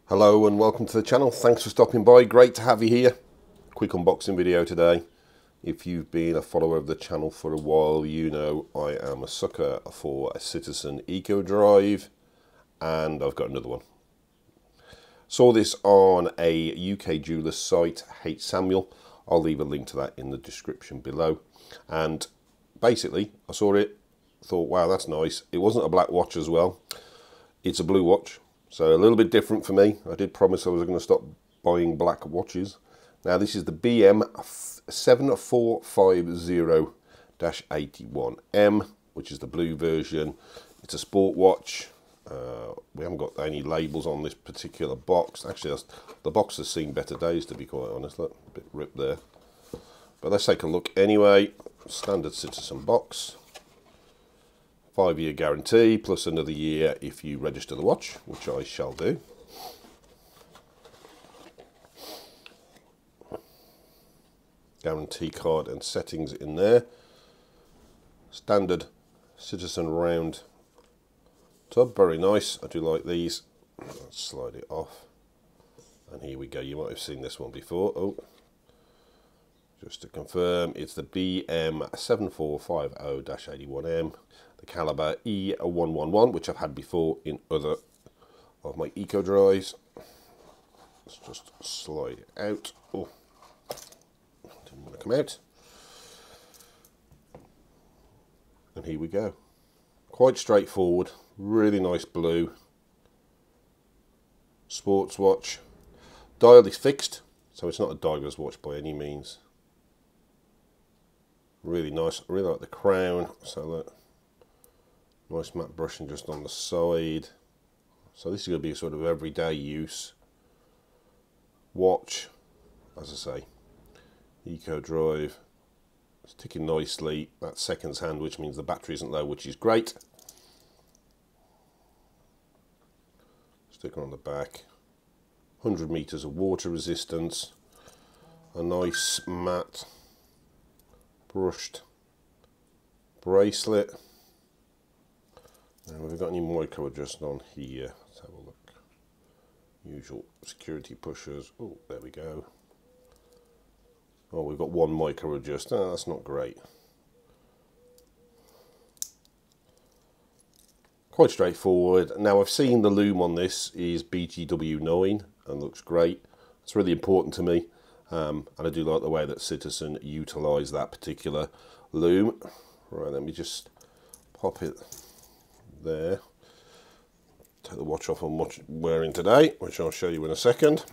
Hello and welcome to the channel. Thanks for stopping by. Great to have you here. Quick unboxing video today. If you've been a follower of the channel for a while, you know I am a sucker for a Citizen Eco Drive, and I've got another one. Saw this on a UK jeweler site, H. Samuel. I'll leave a link to that in the description below. And basically, I saw it, thought, wow, that's nice. It wasn't a black watch as well. It's a blue watch. So a little bit different for me. I did promise I was going to stop buying black watches. Now this is the BM7450-81M, which is the blue version. It's a sport watch. We haven't got any labels on this particular box. Actually, the box has seen better days, to be quite honest. Look, a bit ripped there. But let's take a look anyway. Standard Citizen box. 5-year guarantee plus another year if you register the watch, which I shall do. Guarantee card and settings in there. Standard Citizen round tub, very nice. I do like these. Let's slide it off. And here we go. You might have seen this one before. Oh, just to confirm, it's the BM7450-81M. The caliber E111, which I've had before in other of my Eco Drives. Let's just slide it out. Oh, didn't want to come out. And here we go. Quite straightforward, really nice blue. Sports watch. Dial is fixed, so it's not a diver's watch by any means. Really nice. I really like the crown. So that nice matte brushing just on the side. So this is going to be a sort of everyday use watch. As I say, Eco Drive. It's ticking nicely. That's seconds hand, which means the battery isn't low, which is great. Sticker on the back. 100 meters of water resistance. A nice matte brushed bracelet. Now, have we got any micro adjust on here? Let's have a look. Usual security pushers. Oh, there we go. Oh, we've got one micro adjust. Oh, that's not great. Quite straightforward. Now, I've seen the loom on this is BGW9 and looks great. It's really important to me. And I do like the way that Citizen utilise that particular loom. Right, let me just pop it there. Take the watch off I'm wearing today, which I'll show you in a second.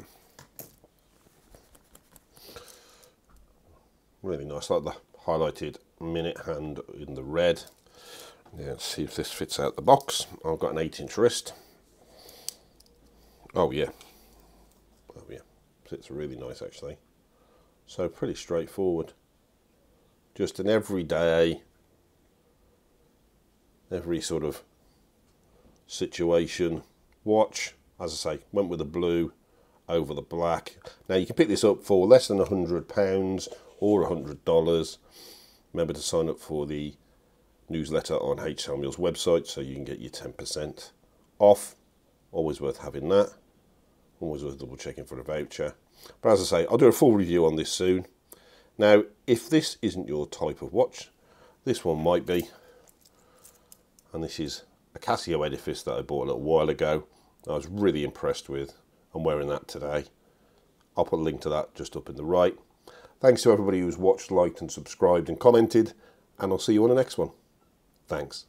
Really nice, like the highlighted minute hand in the red. Yeah, let's see if this fits out the box. I've got an 8-inch wrist. Oh yeah. Oh yeah. Fits really nice actually. So pretty straightforward. Just an everyday, every sort of situation watch. As I say, went with the blue over the black. Now you can pick this up for less than £100 or $100. Remember to sign up for the newsletter on H. Samuel's website so you can get your 10% off. Always worth having that. Always worth double checking for a voucher. But as I say, I'll do a full review on this soon. Now, if this isn't your type of watch, this one might be. And this is a Casio Edifice that I bought a little while ago. I was really impressed with. I'm wearing that today. I'll put a link to that just up in the right. Thanks to everybody who's watched, liked and subscribed and commented. And I'll see you on the next one. Thanks.